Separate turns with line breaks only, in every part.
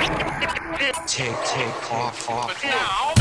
Take off now.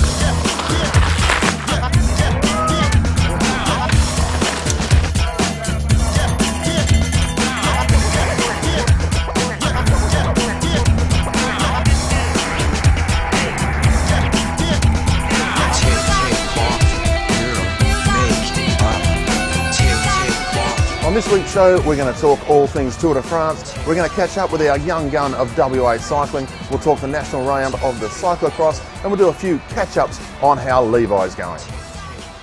On this week's show, we're going to talk all things Tour de France. We're going to catch up with our young gun of WA cycling. We'll talk the national round of the Cyclo Cross, and we'll do a few catch-ups on how Levi's going.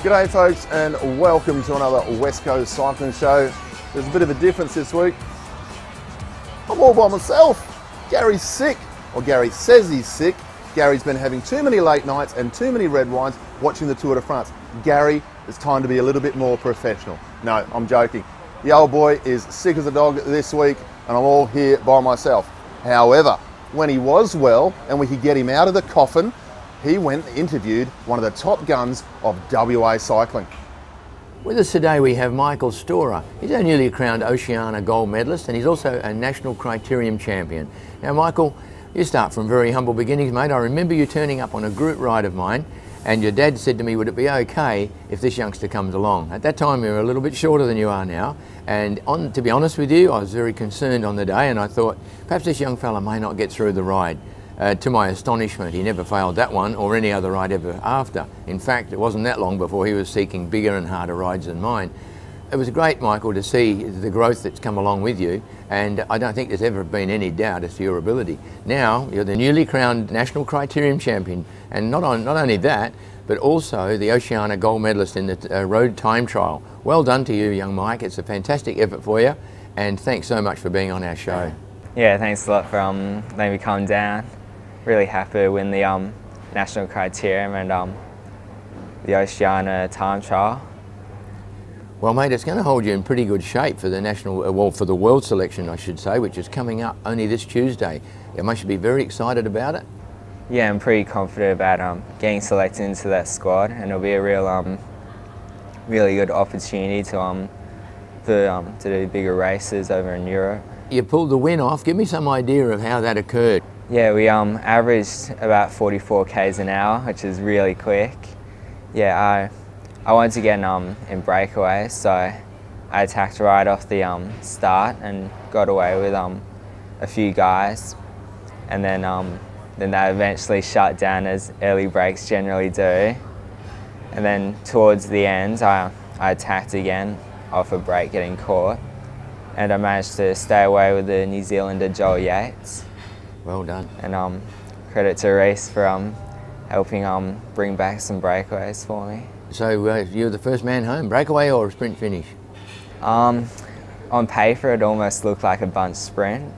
G'day folks, and welcome to another West Coast cycling show. There's a bit of a difference this week. I'm all by myself. Gary's sick, or Gary says he's sick. Gary's been having too many late nights and too many red wines watching the Tour de France. Gary, it's time to be a little bit more professional. No, I'm joking. The old boy is sick as a dog this week, and I'm all here by myself. However, when he was well and we could get him out of the coffin, he went and interviewed one of the top guns of WA cycling.
With us today we have Michael Storer. He's a newly crowned Oceania gold medalist, and he's also a national criterium champion. Now Michael, you start from very humble beginnings, mate. I remember you turning up on a group ride of mine, and your dad said to me, would it be okay if this youngster comes along? At that time you were a little bit shorter than you are now, and to be honest with you, I was very concerned on the day, and I thought perhaps this young fella may not get through the ride. To my astonishment, he never failed that one or any other ride ever after. In fact, it wasn't that long before he was seeking bigger and harder rides than mine. It was great, Michael, to see the growth that's come along with you, and I don't think there's ever been any doubt as to your ability. Now, you're the newly crowned national criterium champion, and not only that, but also the Oceania gold medalist in the road time trial. Well done to you, young Mike. It's a fantastic effort for you, and thanks so much for being on our show.
Yeah, thanks a lot for letting me come down. Really happy to win the national criterium and the Oceania time trial.
Well, mate, it's going to hold you in pretty good shape for the national, well, for the world selection, I should say, which is coming up only this Tuesday. You must be very excited about it.
Yeah, I'm pretty confident about getting selected into that squad, and it'll be a real, really good opportunity to do bigger races over in Europe.
You pulled the win off. Give me some idea of how that occurred.
Yeah, we averaged about 44 k's an hour, which is really quick. Yeah, I wanted to get in breakaway, so I attacked right off the start and got away with a few guys, and then they eventually shut down as early breaks generally do. And then towards the end, I attacked again off a break, getting caught, and I managed to stay away with the New Zealander Joel Yates.
Well done. And
credit to Reese for helping bring back some breakaways for me.
So you're the first man home, breakaway or a sprint finish?
On paper it almost looked like a bunch sprint,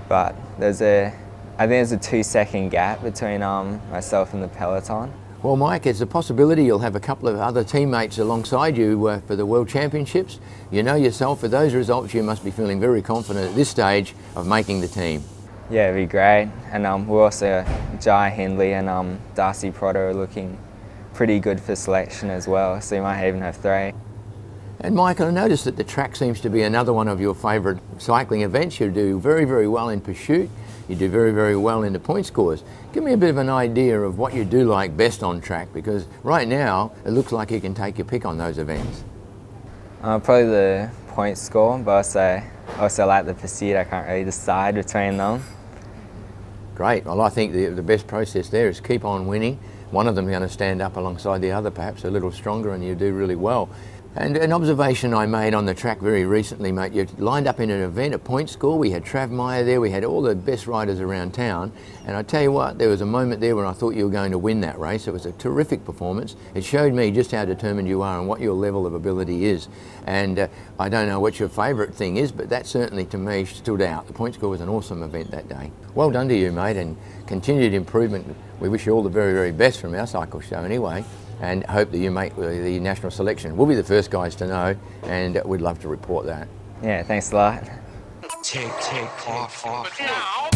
but I think there's a 2-second gap between myself and the peloton.
Well, Mike, it's a possibility you'll have a couple of other teammates alongside you for the World Championships. You know yourself, with those results you must be feeling very confident at this stage of making the team.
Yeah, it'd be great. And we're also, Jai Hindley and Darcy Protto are looking pretty good for selection as well, so you might even have 3.
And Michael, I noticed that the track seems to be another one of your favourite cycling events. You do very, very well in pursuit. You do very, very well in the point scores. Give me a bit of an idea of what you do like best on track, because right now it looks like you can take your pick on those events.
Probably the point score, but I also like the pursuit. I can't really decide between them.
Great. Well, I think the best process there is keep on winning. One of them is going to stand up alongside the other, perhaps a little stronger, and you do really well. And an observation I made on the track very recently, mate, you lined up in an event, a point score. We had Trav Meyer there, we had all the best riders around town, and I tell you what, there was a moment there when I thought you were going to win that race. It was a terrific performance. It showed me just how determined you are and what your level of ability is. And I don't know what your favourite thing is, but that certainly to me stood out. The point score was an awesome event that day. Well done to you, mate, and continued improvement. We wish you all the very, very best from our cycle show anyway, and hope that you make the national selection. We'll be the first guys to know, and we'd love to report that.
Yeah, thanks a lot.
Take off now.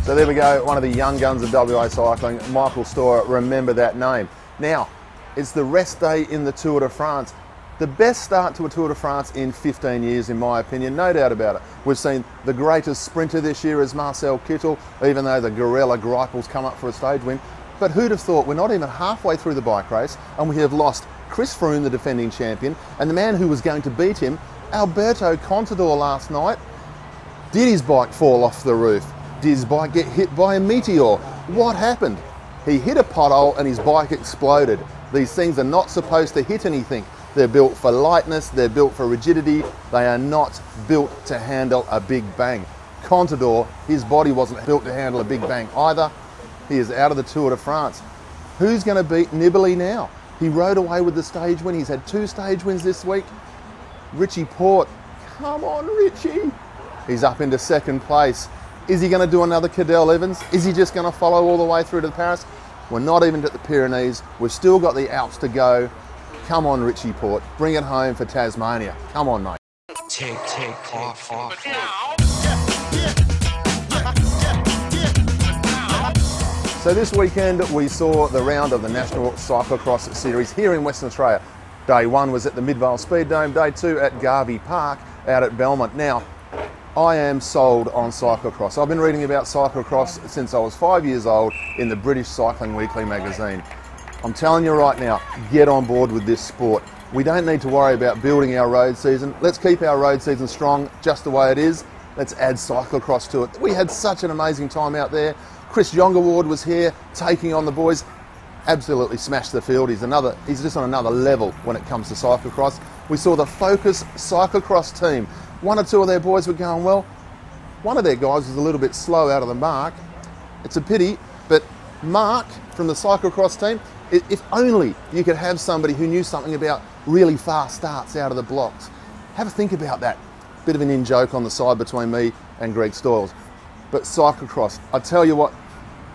So there we go, one of the young guns of WA cycling, Michael Storer. Remember that name. Now, it's the rest day in the Tour de France. The best start to a Tour de France in 15 years, in my opinion, no doubt about it. We've seen the greatest sprinter this year as Marcel Kittel, even though the Gorilla Greipel's come up for a stage win. But who'd have thought we're not even halfway through the bike race and we have lost Chris Froome, the defending champion, and the man who was going to beat him, Alberto Contador, last night. Did his bike fall off the roof? Did his bike get hit by a meteor? What happened? He hit a pothole and his bike exploded. These things are not supposed to hit anything. They're built for lightness, they're built for rigidity. They are not built to handle a big bang. Contador, his body wasn't built to handle a big bang either. He is out of the Tour de France. Who's going to beat Nibali now? He rode away with the stage win. He's had 2 stage wins this week. Richie Porte, come on Richie. He's up into 2nd place. Is he going to do another Cadel Evans? Is he just going to follow all the way through to Paris? We're not even at the Pyrenees. We've still got the Alps to go. Come on, Richie Porte. Bring it home for Tasmania. Come on, mate.
Take off.
So this weekend we saw the round of the National Cyclo Cross Series here in Western Australia. Day 1 was at the Midvale Speed Dome. Day 2 at Garvey Park out at Belmont. Now, I am sold on cyclocross. I've been reading about cyclocross since I was 5 years old in the British Cycling Weekly magazine. I'm telling you right now, get on board with this sport. We don't need to worry about building our road season. Let's keep our road season strong just the way it is. Let's add cyclocross to it. We had such an amazing time out there. Chris Jongerward was here taking on the boys. Absolutely smashed the field. He's just on another level when it comes to cyclocross. We saw the Focus cyclocross team. 1 or 2 of their boys were going well. One of their guys was a little bit slow out of the mark. It's a pity, but Mark from the cyclocross team, if only you could have somebody who knew something about really fast starts out of the blocks. Have a think about that. Bit of an in-joke on the side between me and Greg Stoyles. But cyclocross, I tell you what,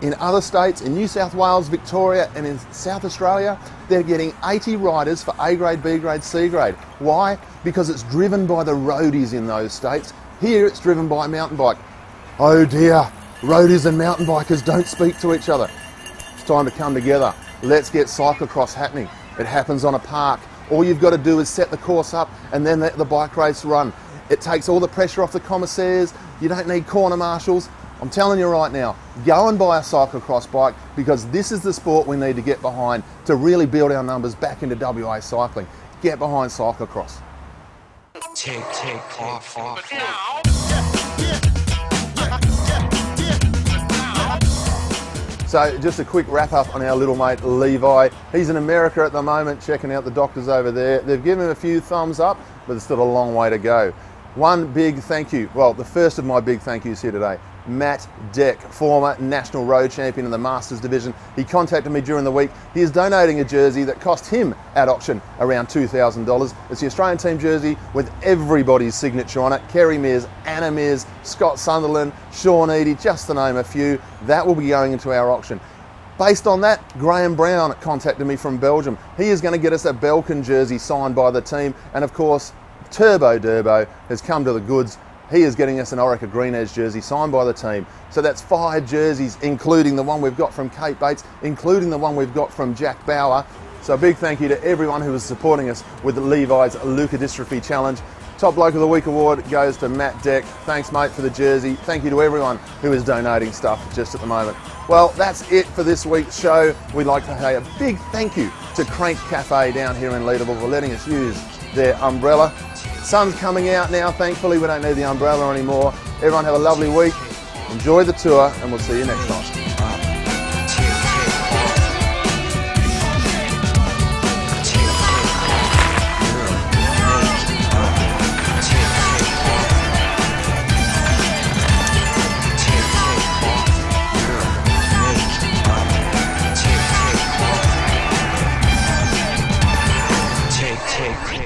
in other states, in New South Wales, Victoria and in South Australia, they're getting 80 riders for A grade, B grade, C grade. Why? Because it's driven by the roadies in those states. Here it's driven by mountain bike. Oh dear, roadies and mountain bikers don't speak to each other. It's time to come together. Let's get cyclocross happening. It happens on a park. All you've got to do is set the course up and then let the bike race run. It takes all the pressure off the commissaires. You don't need corner marshals. I'm telling you right now, go and buy a cyclocross bike because this is the sport we need to get behind to really build our numbers back into WA cycling. Get behind cyclocross.
Take off.
So just a quick wrap up on our little mate Levi. He's in America at the moment, checking out the doctors over there. They've given him a few thumbs up, but there's still a long way to go. One big thank you, well, the first of my big thank yous here today. Matt Deck, former national road champion in the Masters division. He contacted me during the week. He is donating a jersey that cost him at auction around $2,000. It's the Australian team jersey with everybody's signature on it. Kerry Mears, Anna Mears, Scott Sunderland, Sean Eady, just to name a few. That will be going into our auction. Based on that, Graham Brown contacted me from Belgium. He is going to get us a Belkin jersey signed by the team. And of course, Turbo Durbo has come to the goods. He is getting us an Orica Green Edge jersey signed by the team. So that's 5 jerseys, including the one we've got from Kate Bates, including the one we've got from Jack Bauer. So a big thank you to everyone who is supporting us with Levi's Leukodystrophy Challenge. Top Bloke of the Week award goes to Matt Deck. Thanks, mate, for the jersey. Thank you to everyone who is donating stuff just at the moment. Well, that's it for this week's show. We'd like to say a big thank you to Crank Cafe down here in Leederville for letting us use their umbrella. Sun's coming out now, thankfully we don't need the umbrella anymore. Everyone have a lovely week, enjoy the tour, and we'll see you next time.
Take